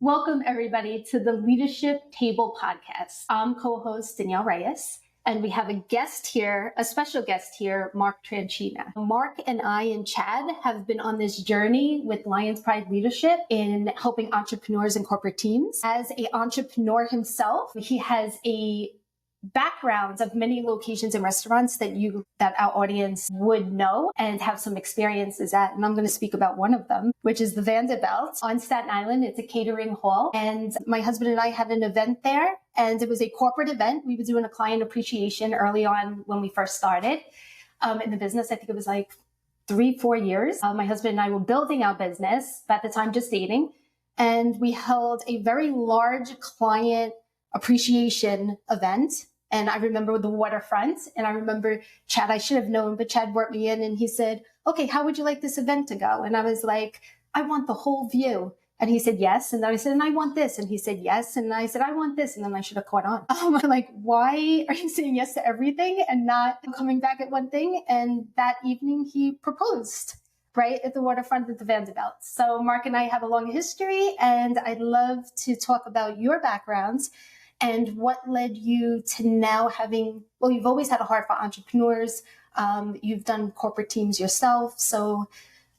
Welcome, everybody, to the Leadership Table podcast. I'm co-host Danielle Reyes, and we have a guest here, a special guest here, Mark Tranchina. Mark and I and Chad have been on this journey with Lions Pride Leadership in helping entrepreneurs and corporate teams. As an entrepreneur himself, he has a backgrounds of many locations and restaurants that our audience would know and have some experiences at. And I'm going to speak about one of them, which is the Vanderbilt on Staten Island. It's a catering hall. And my husband and I had an event there, and it was a corporate event. We were doing a client appreciation early on when we first started in the business. I think it was like 3-4 years. My husband and I were building our business, but at the time just dating. And we held a very large client appreciation event. And I remember the waterfront, and I remember Chad, I should have known, but Chad brought me in and he said, okay, how would you like this event to go? And I was like, I want the whole view. And he said, yes. And then I said, and I want this. And he said, yes. And I said, I want this. And then I should have caught on. I'm like, why are you saying yes to everything and not coming back at one thing? And that evening he proposed right at the waterfront at the Vanderbilt. So Mark and I have a long history, and I'd love to talk about your backgrounds and what led you to now having, well, you've always had a heart for entrepreneurs. You've done corporate teams yourself. So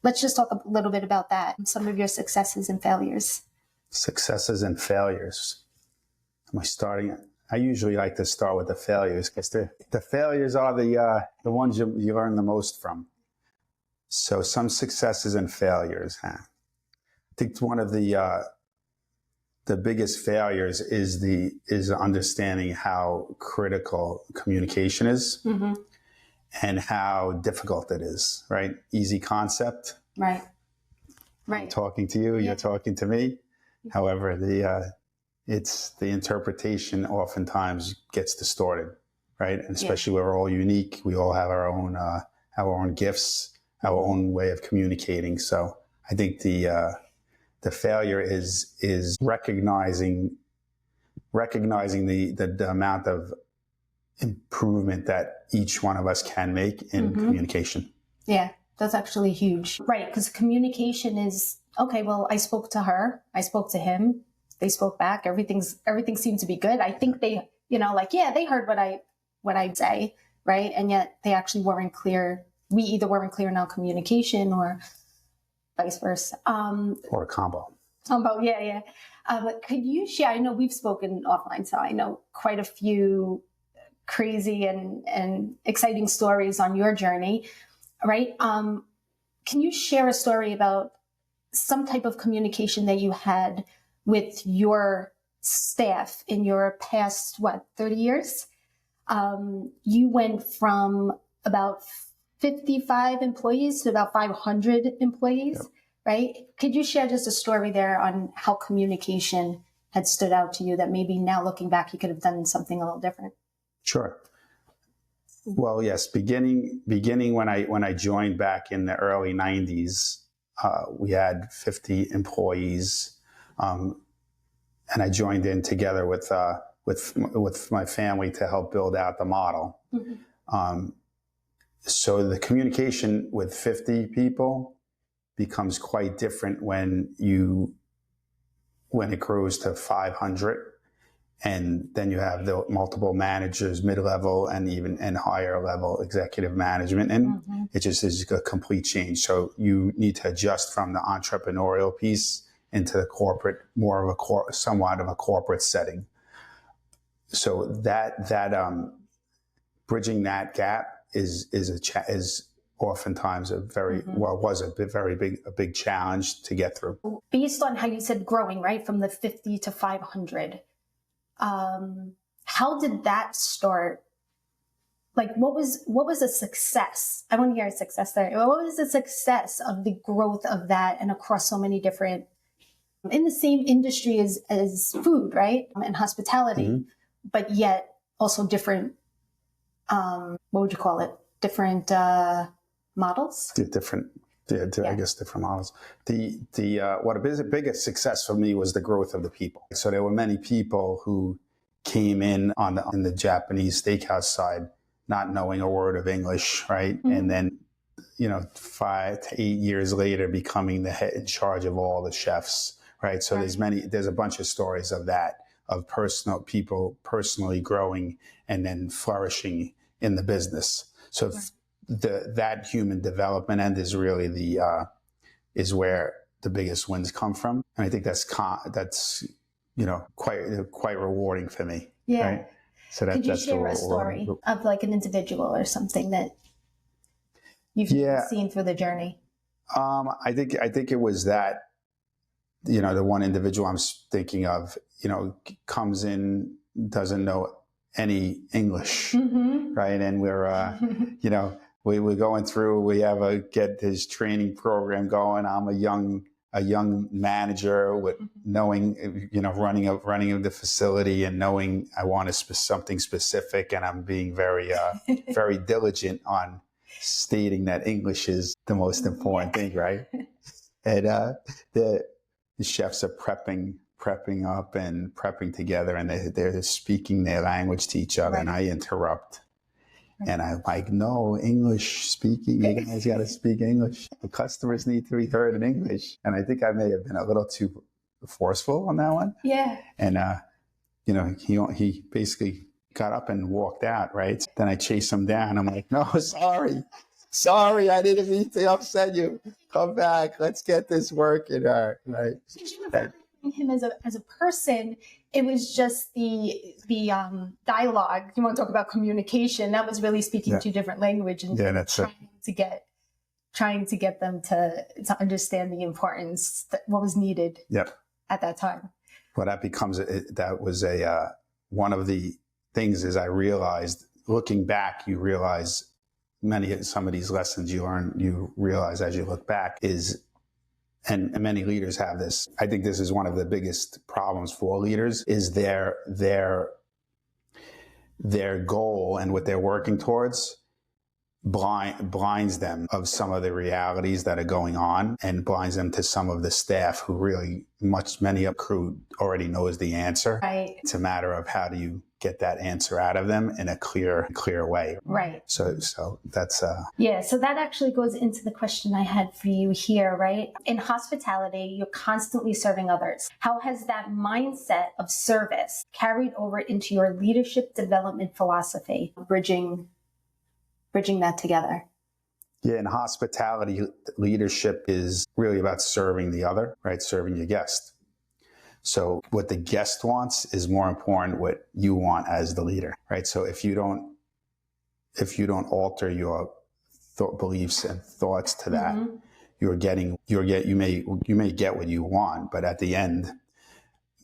let's just talk a little bit about that, some of your successes and failures. Successes and failures. Am I starting? I usually like to start with the failures because the failures are the ones you learn the most from. So some successes and failures. I think one of the biggest failures is understanding how critical communication is, mm-hmm. and how difficult it is, right? Easy concept. Right. I'm talking to you, you're talking to me. However, the interpretation oftentimes gets distorted, right? And especially we're all unique. We all have our own gifts, our own way of communicating. So I think the failure is recognizing the amount of improvement that each one of us can make in mm-hmm. communication. Yeah, that's actually huge. Right, because communication is, okay, well, I spoke to her, I spoke to him, they spoke back, everything seemed to be good. I think they, they heard what I say, right? And yet they actually weren't clear. We either weren't clear in our communication or vice versa. Or a combo. Yeah. But could you share, I know we've spoken offline, so I know quite a few crazy and exciting stories on your journey, right? Can you share a story about some type of communication that you had with your staff in your past, 30 years? You went from about 55 employees to about 500 employees, yep. Right? Could you share just a story there on how communication had stood out to you that maybe now looking back, you could have done something a little different? Sure. Well, yes. Beginning when I joined back in the early 90s, we had 50 employees, and I joined in together with my family to help build out the model. Mm-hmm. So the communication with 50 people becomes quite different when it grows to 500, and then you have the multiple managers, mid-level and higher level executive management, and mm-hmm. it just is a complete change. So you need to adjust from the entrepreneurial piece into the corporate, more of somewhat of a corporate setting. So that bridging that gap is oftentimes was a big challenge to get through. Based on how you said growing, right, from the 50 to 500, how did that start? Like, what was a success? I want to hear a success there. What was the success of the growth of that and across so many different, in the same industry as food, right, and hospitality, mm-hmm. but yet also different, what would you call it? Different models? I guess different models. What a biggest success for me was the growth of the people. So there were many people who came in in the Japanese steakhouse side, not knowing a word of English, right? Mm-hmm. And then, 5 to 8 years later, becoming the head in charge of all the chefs, right? So there's a bunch of stories of that, of people personally growing and then flourishing in the business. So that human development end is really is where the biggest wins come from. And I think that's quite rewarding for me. Yeah. Right? So could you share a story of like an individual or something that you've seen through the journey? I think it was that, the one individual I'm thinking of, comes in, doesn't know any English, right? And we're, we're going through, we have get this training program going. I'm a young manager with knowing, running the facility and knowing I want something specific. And I'm being very, very diligent on stating that English is the most important thing, right? And the chefs are prepping up and prepping together, and they're speaking their language to each other, and I interrupt. And I'm like, no, English speaking, you guys got to speak English. The customers need to be heard in English. And I think I may have been a little too forceful on that one. Yeah. And, he basically got up and walked out, right? Then I chased him down. I'm like, no, sorry, I didn't mean to upset you. Come back. Let's get this working. Right. Him as a person, it was just the dialogue. You want to talk about communication? That was really speaking two different languages and trying to get them to understand the importance what was needed at that time. Well, that was one of the things is I realized, looking back, you realize some of these lessons you realize as you look back and many leaders have this. I think this is one of the biggest problems for leaders is their goal and what they're working towards blinds them of some of the realities that are going on and blinds them to some of the staff who really many of the crew already knows the answer. Right. It's a matter of how do you get that answer out of them in a clear way. Right. So that's so that actually goes into the question I had for you here, right? In hospitality, you're constantly serving others. How has that mindset of service carried over into your leadership development philosophy, bridging that together? Yeah, in hospitality, leadership is really about serving the other, right? Serving your guest. So what the guest wants is more important what you want as the leader, right? So if you don't alter your beliefs and thoughts to that, you may get what you want, but at the end,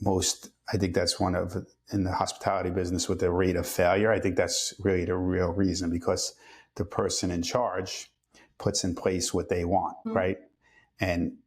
I think that's in the hospitality business with the rate of failure, I think that's really the real reason, because the person in charge puts in place what they want, right? And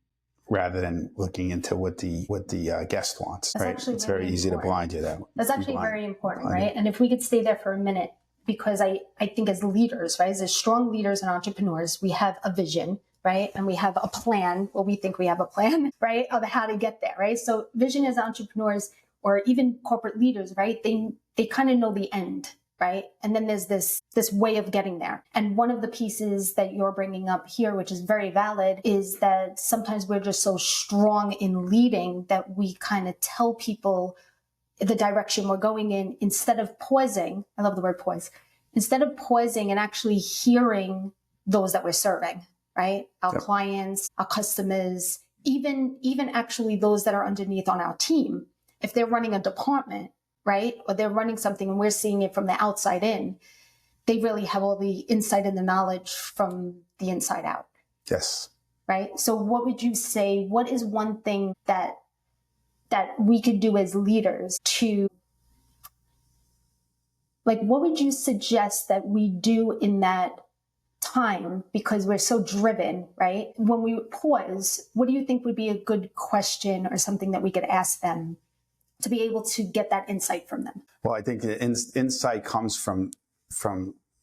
rather than looking into what the guest wants, right? It's very easy to blind you that way. That's actually very important, right? And if we could stay there for a minute, because I think as leaders, right, as strong leaders and entrepreneurs, we have a vision, right? And we have a plan. Well, we think we have a plan, right, of how to get there, right? So vision as entrepreneurs or even corporate leaders, right? They kind of know the end, right? And then there's this way of getting there. And one of the pieces that you're bringing up here, which is very valid, is that sometimes we're just so strong in leading that we kind of tell people the direction we're going in instead of pausing. I love the word pause. Instead of pausing and actually hearing those that we're serving, right? Our clients, our customers, even actually those that are underneath on our team. If they're running a department, right? Or they're running something and we're seeing it from the outside in, they really have all the insight and the knowledge from the inside out. Yes. Right? So what would you say, what is one thing that we could do as leaders to, like, what would you suggest that we do in that time, because we're so driven, right? When we pause, what do you think would be a good question or something that we could ask them to be able to get that insight from them? Well, I think the insight comes from,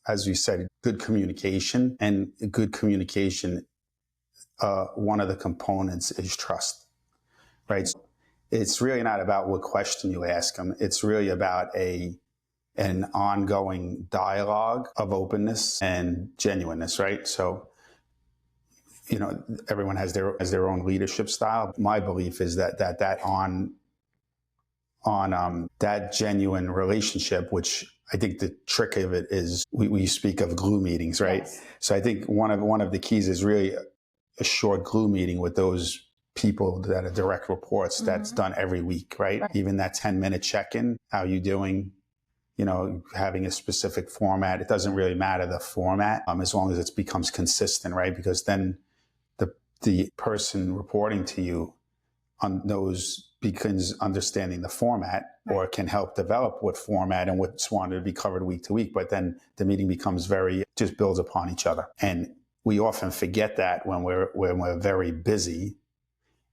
as you said, good communication. And good communication, one of the components is trust, right? So it's really not about what question you ask them. It's really about an ongoing dialogue of openness and genuineness, right? So, everyone has their own leadership style. My belief is that that genuine relationship, which I think the trick of it is we speak of glue meetings, right? Yes. So I think one of the keys is really a short glue meeting with those people that are direct reports. That's done every week, right? Even that 10-minute check-in, how you doing? Having a specific format. It doesn't really matter the format, as long as it becomes consistent, right? Because then the person reporting to you begins understanding the format, or can help develop what format and what's wanted to be covered week to week. But then the meeting becomes just builds upon each other. And we often forget that when we're very busy,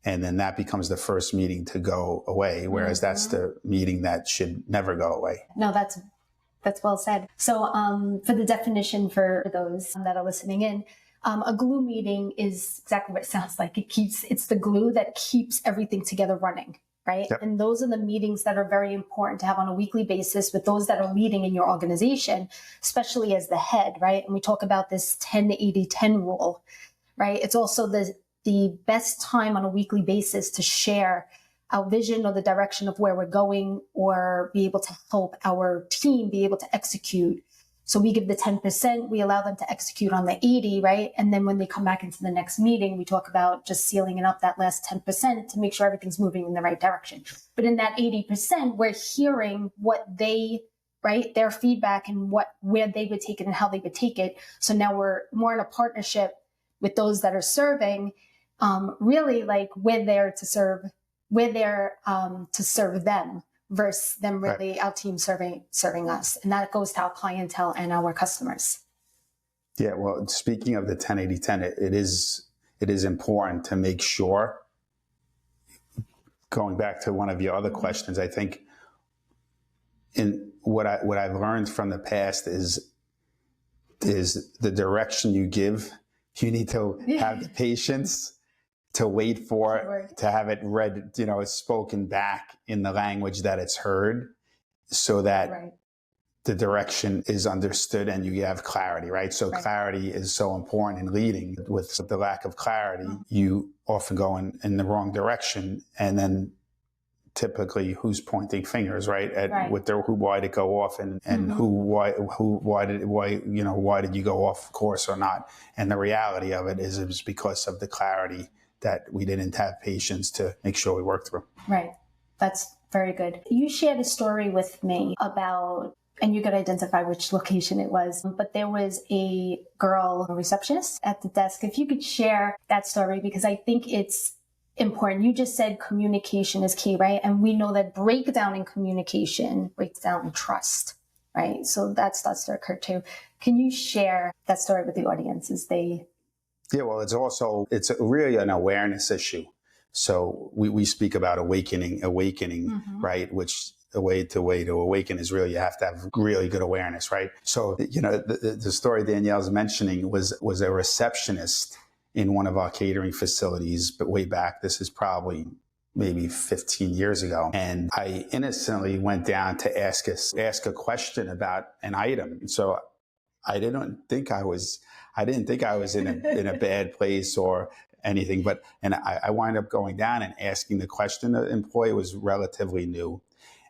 and then that becomes the first meeting to go away, whereas that's the meeting that should never go away. No, that's well said. So for the definition for those that are listening in, a glue meeting is exactly what it sounds like. It's the glue that keeps everything together running, right? Yep. And those are the meetings that are very important to have on a weekly basis with those that are leading in your organization, especially as the head, right? And we talk about this 10-80-10 rule, right? It's also the best time on a weekly basis to share our vision or the direction of where we're going, or be able to help our team be able to execute. So we give the 10%, we allow them to execute on the 80, right? And then when they come back into the next meeting, we talk about just sealing up that last 10% to make sure everything's moving in the right direction. But in that 80%, we're hearing what their feedback and where they would take it and how they would take it. So now we're more in a partnership with those that are serving. Really, like we're there to serve them versus them really our team serving us. And that goes to our clientele and our customers. Yeah. Well, speaking of the 10-80-10, it is important to make sure, going back to one of your other questions, I think in what I've learned from the past is the direction you give, you need to have the patience to wait for it, to have it read, spoken back in the language that it's heard, so that the direction is understood and you have clarity, right? So clarity is so important in leading. With the lack of clarity, you often go in the wrong direction, and then typically who's pointing fingers, right? Why did it go off, and why did you go off course or not? And the reality of it is, it was because of the clarity that we didn't have patience to make sure we worked through. Right. That's very good. You shared a story with me about, and you could identify which location it was, but there was a girl, a receptionist at the desk. If you could share that story, because I think it's important. You just said communication is key, right? And we know that breakdown in communication breaks down in trust, right? So that starts to occur too. Can you share that story with the audience as they... Yeah, well, it's really an awareness issue. So we speak about awakening, right? Which the way to awaken is really, you have to have really good awareness, right? So, the story Danielle's mentioning was a receptionist in one of our catering facilities, but way back, this is probably maybe 15 years ago. And I innocently went down to ask a question about an item. So I didn't think I was in a bad place or anything, and I wind up going down and asking the question. The employee was relatively new,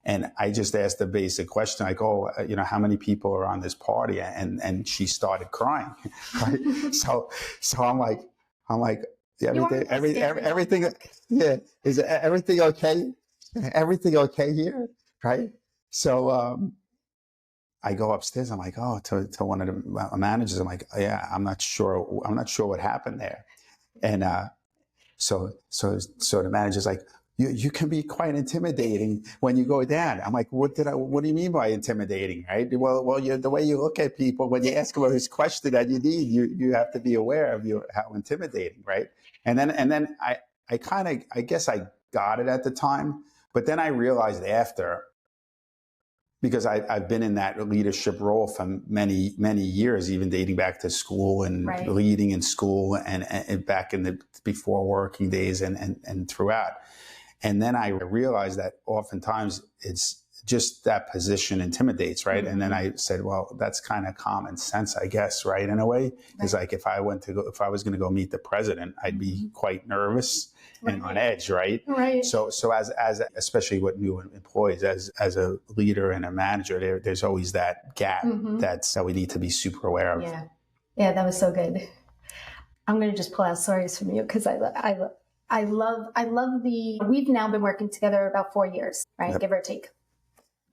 and I just asked the basic question. I go, how many people are on this party? And she started crying. Right? So I'm like, everything, yeah, is everything okay? Everything okay here? Right? So, I go upstairs. I'm like, to one of the managers. I'm like, yeah, I'm not sure what happened there. And so the manager's like, you can be quite intimidating when you go down. I'm like, what do you mean by intimidating? Right? Well, the way you look at people when you ask them this question that you need, you have to be aware of how intimidating, right? And then I guess I got it at the time, but then I realized after, because I've been in that leadership role for many, many years, even dating back to school and leading in school and back in before working days and throughout. And then I realized that oftentimes just that position intimidates, right? And then I said, well, that's kind of common sense, I guess, right? In a way, it's like if I was going to go meet the president, I'd be quite nervous and on edge, right? Right. So as especially with new employees, as a leader and a manager, there's always that gap that we need to be super aware of. Yeah, that was so good. I'm going to just pull out stories from you because I love we've now been working together about 4 years, right? Yep. Give or take.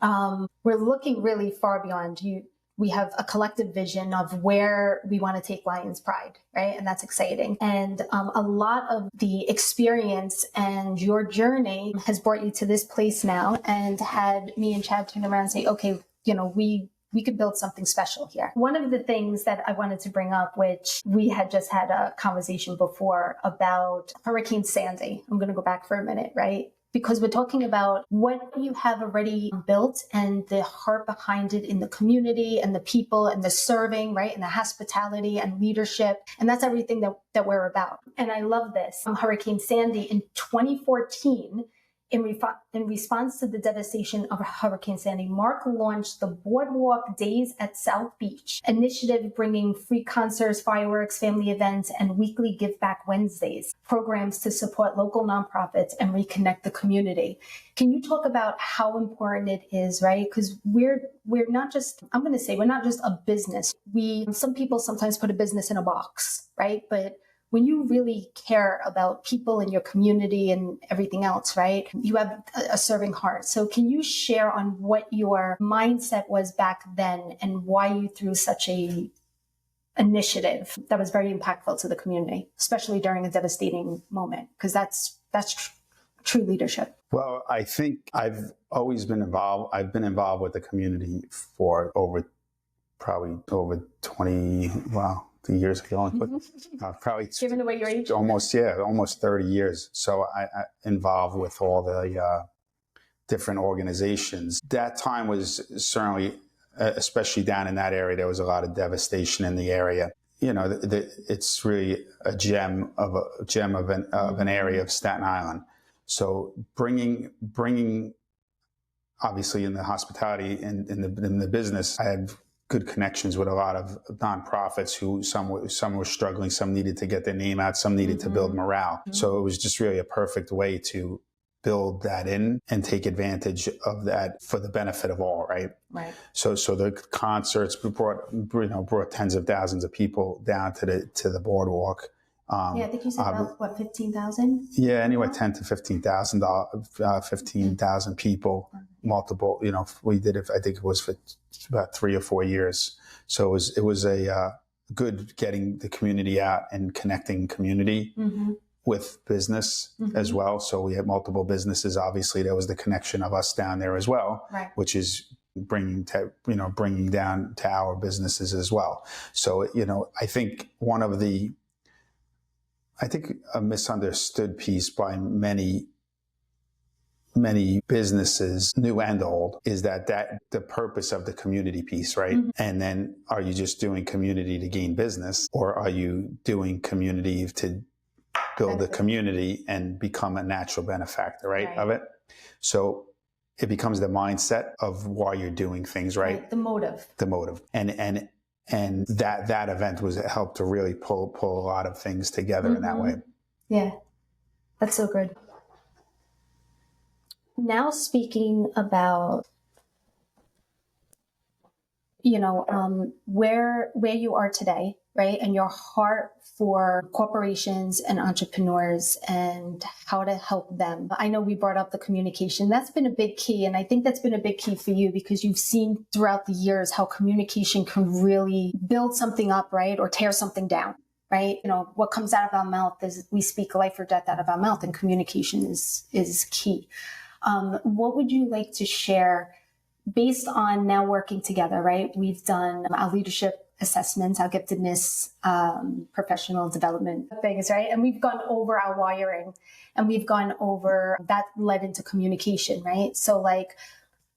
We're looking really far beyond you. We have a collective vision of where we want to take Lions Pride, right? And that's exciting. And a lot of the experience and your journey has brought you to this place now and had me and Chad turn around and say, okay, we could build something special here. One of the things that I wanted to bring up, which we had just had a conversation before about Hurricane Sandy. I'm going to go back for a minute, right? Because we're talking about what you have already built and the heart behind it in the community and the people and the serving, right? And the hospitality and leadership. And that's everything that we're about. And I love this. Hurricane Sandy in 2014, in response to the devastation of Hurricane Sandy, Mark launched the Boardwalk Days at South Beach initiative, bringing free concerts, fireworks, family events, and weekly Give Back Wednesdays, programs to support local nonprofits and reconnect the community. Can you talk about how important it is, right? Because we're not just, I'm going to say, we're not just a business. Some people sometimes put a business in a box, right? But when you really care about people in your community and everything else, right, you have a serving heart. So can you share on what your mindset was back then and why you threw such a initiative that was very impactful to the community, especially during a devastating moment? Because that's true leadership. Well, I think I've always been involved. I've been involved with the community for probably over 20, years ago, probably giving away your age, almost 30 years. So I involved with all the different organizations. That time was certainly, especially down in that area, there was a lot of devastation in the area. It's really a gem of an area of Staten Island. So bringing obviously in the hospitality and in the business, I had good connections with a lot of nonprofits who some were struggling, some needed to get their name out, some needed to build morale. So it was just really a perfect way to build that in and take advantage of that for the benefit of all, right? Right. So the concerts brought tens of thousands of people down to the boardwalk. I think you said about 15,000? Yeah, anyway, 10 to 15,000, 15,000 people, multiple. We did it. I think it was for about 3 or 4 years. So it was a good getting the community out and connecting community with business as well. So we had multiple businesses. Obviously, there was the connection of us down there as well, right, which is bringing down to our businesses as well. So I think a misunderstood piece by many businesses, new and old, is that the purpose of the community piece, right? And then are you just doing community to gain business, or are you doing community to build a community and become a natural benefactor, right, of it? So it becomes the mindset of why you're doing things, right? The motive. And that event helped to really pull a lot of things together in that way. Yeah, that's so good. Now speaking about, where you are today, right? And your heart for corporations and entrepreneurs and how to help them. I know we brought up the communication. That's been a big key. And I think that's been a big key for you because you've seen throughout the years how communication can really build something up, right? Or tear something down, right? What comes out of our mouth is we speak life or death out of our mouth, and communication is key. What would you like to share based on now working together, right? We've done our leadership assessments, our giftedness, professional development things, right? And we've gone over our wiring and we've gone over that led into communication, right? So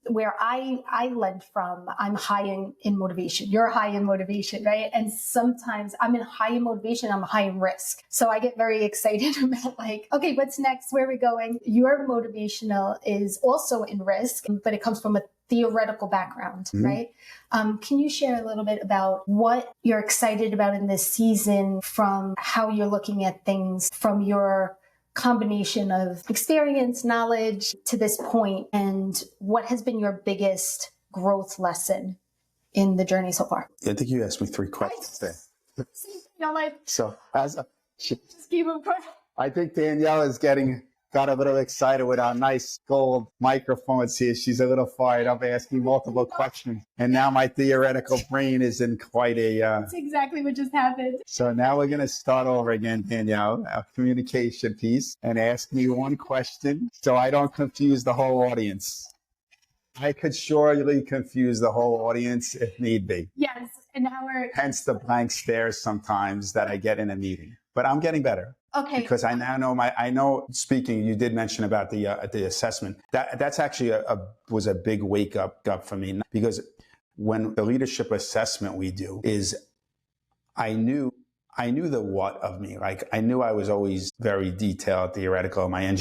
where I led from, I'm high in motivation. You're high in motivation, right? And sometimes I'm in high in motivation, I'm high in risk. So I get very excited about like, okay, what's next? Where are we going? Your motivational is also in risk, but it comes from a theoretical background, right? Can you share a little bit about what you're excited about in this season, from how you're looking at things from your combination of experience, knowledge to this point, and what has been your biggest growth lesson in the journey so far? I think you asked me 3 questions there. You're like, So just keep them quick. I think Danielle got a little excited with our nice gold microphones here. She's a little fired up, asking multiple questions. And now my theoretical brain is in quite a... That's exactly what just happened. So now we're going to start over again, Danielle, our communication piece, and ask me one question so I don't confuse the whole audience. I could surely confuse the whole audience if need be. Yes, and now we're... Hence the blank stares sometimes that I get in a meeting. But I'm getting better. Okay. Because I now know, speaking, you did mention about the assessment. That's actually was a big wake up for me, because when the leadership assessment we do is, I knew the what of me. Like, I knew I was always very detailed, theoretical. My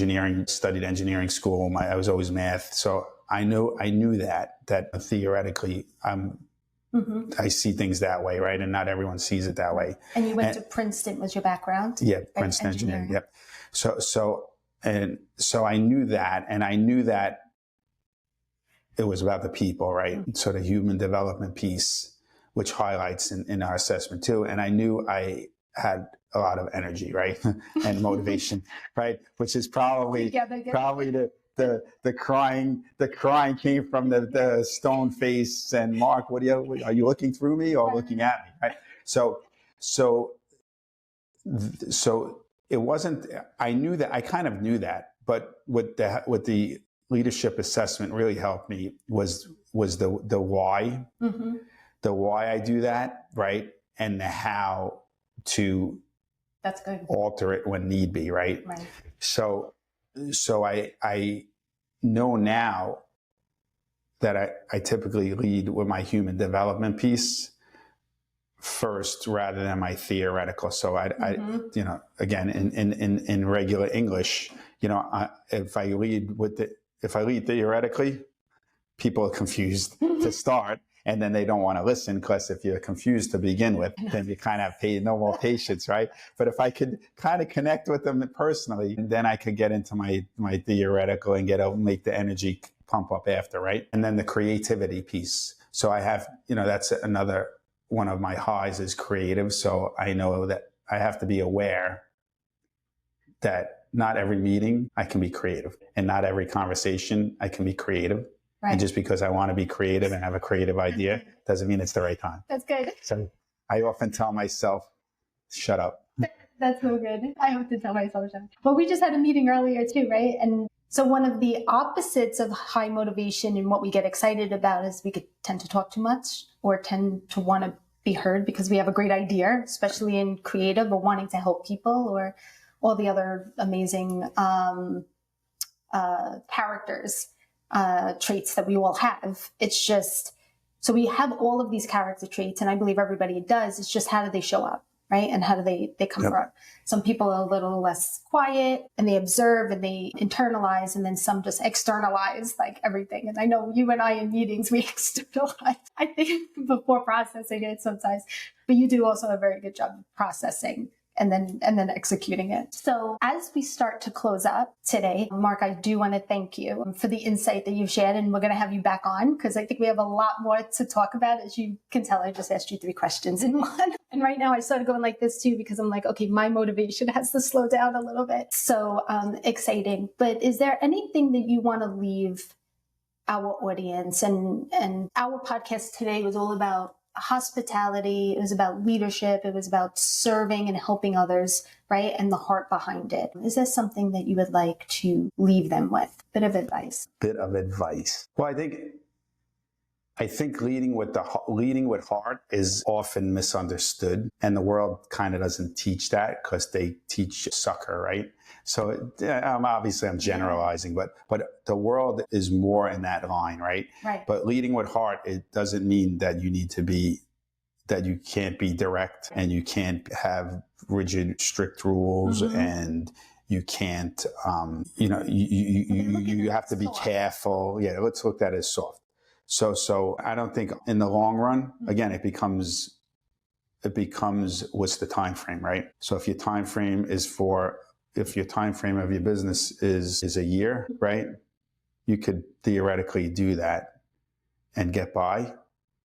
studied engineering school. I was always math. So I knew that theoretically I see things that way, right? And not everyone sees it that way. And you went to Princeton, was your background? Yeah, Princeton engineering. Yep. So I knew that, and I knew that it was about the people, right? So the human development piece, which highlights in our assessment too. And I knew I had a lot of energy, right? And motivation, right? Which is probably the crying came from the stone face and Mark, are you looking through me or looking at me? Right. So it wasn't, I kind of knew that, but what the leadership assessment really helped me was the why, the why I do that. Right. And the how to That's good. alter it when need be. Right. So I know now that I typically lead with my human development piece first rather than my theoretical. So I again, in regular English, if I lead theoretically, people are confused to start. And then they don't want to listen, because if you're confused to begin with, then you kind of have no more patience, right? But if I could kind of connect with them personally, then I could get into my theoretical and make the energy pump up after, right? And then the creativity piece. So I have, that's another one of my highs is creative. So I know that I have to be aware that not every meeting I can be creative, and not every conversation I can be creative. Right. And just because I want to be creative and have a creative idea doesn't mean it's the right time. That's good. So I often tell myself, shut up. That's so good. I have to tell myself shut up. But we just had a meeting earlier too, right? And so one of the opposites of high motivation and what we get excited about is we could tend to talk too much, or tend to want to be heard because we have a great idea, especially in creative or wanting to help people, or all the other amazing characters. Traits that we all have. It's just, so we have all of these character traits, and I believe everybody does. It's just, how do they show up, right? And how do they come up? Some people are a little less quiet, and they observe and they internalize, and then some just externalize like everything. And I know you and I in meetings, we externalize, I think, before processing it sometimes, but you do also a very good job of processing and then executing it. So as we start to close up today, Mark, I do want to thank you for the insight that you've shared, and we're going to have you back on because I think we have a lot more to talk about. As you can tell, I just asked you 3 questions in one. And right now I started going like this too, because I'm like, okay, my motivation has to slow down a little bit. So exciting. But is there anything that you want to leave our audience? And our podcast today was all about hospitality. It was about leadership. It was about serving and helping others, right? And the heart behind it. Is there something that you would like to leave them with? Bit of advice. Well, I think I think leading with heart is often misunderstood, and the world kind of doesn't teach that because they teach sucker, right? So I'm generalizing, but the world is more in that line, right? Right. But leading with heart, it doesn't mean that you can't be direct and you can't have rigid, strict rules, and you can't, you have to be careful. Yeah, let's look at it as soft. So I don't think in the long run, again, it becomes what's the time frame, right? So if your time frame of your business is a year, right? You could theoretically do that and get by,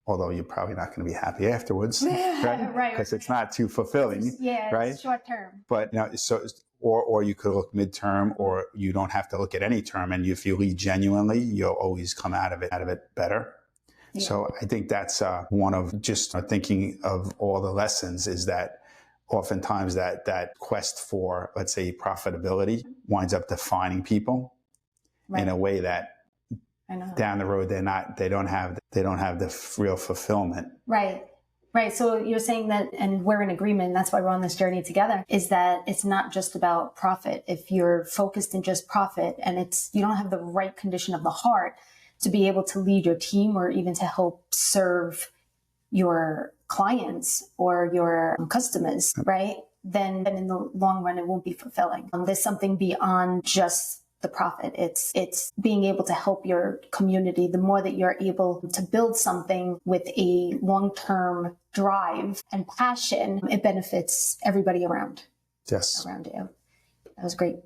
although you're probably not going to be happy afterwards, right? Because it's not too fulfilling, right? It's short term. But or you could look midterm, or you don't have to look at any term. And if you lead genuinely, you'll always come out of it better. Yeah. So I think that's one of just thinking of all the lessons is that oftentimes that quest for, let's say, profitability winds up defining people in a way that down the road they don't have the real fulfillment. Right. Right. So you're saying that, and we're in agreement, that's why we're on this journey together, is that it's not just about profit. If you're focused in just profit and you don't have the right condition of the heart to be able to lead your team or even to help serve your clients or your customers, right? Then in the long run, it won't be fulfilling. There's something beyond just the profit. It's being able to help your community. The more that you're able to build something with a long-term drive and passion, it benefits everybody around. Yes. Around you. That was great.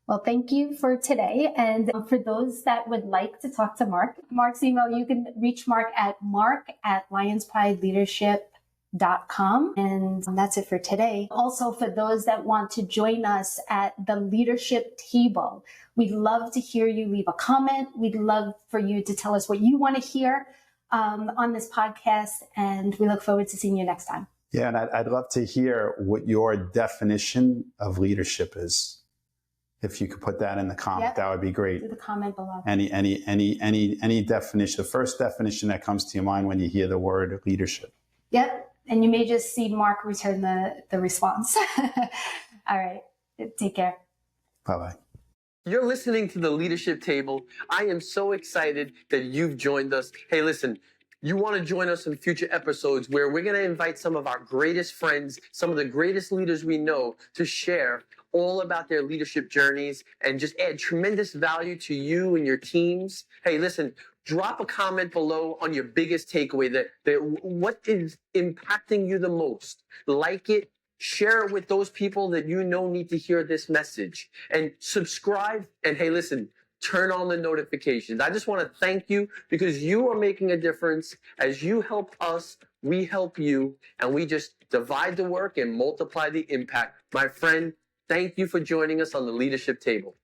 Well, thank you for today. And for those that would like to talk to Mark's email, you can reach Mark at mark@lionsprideleadership.com. And that's it for today. Also, for those that want to join us at the leadership table, we'd love to hear you leave a comment. We'd love for you to tell us what you want to hear on this podcast. And we look forward to seeing you next time. Yeah, and I'd love to hear what your definition of leadership is. If you could put that in the comment, that would be great. Do the comment below. Any definition, the first definition that comes to your mind when you hear the word leadership. Yep. And you may just see Mark return the response. All right. Take care. Bye-bye. You're listening to the Leadership Table. I am so excited that you've joined us. Hey, listen, you want to join us in future episodes where we're going to invite some of our greatest friends, some of the greatest leaders we know to share all about their leadership journeys and just add tremendous value to you and your teams. Hey, listen, drop a comment below on your biggest takeaway, that what is impacting you the most. Like it, share it with those people that you know need to hear this message, and subscribe. And hey, listen, turn on the notifications. I just want to thank you because you are making a difference. As you help us, we help you, and we just divide the work and multiply the impact. My friend, thank you for joining us on the Leadership Table.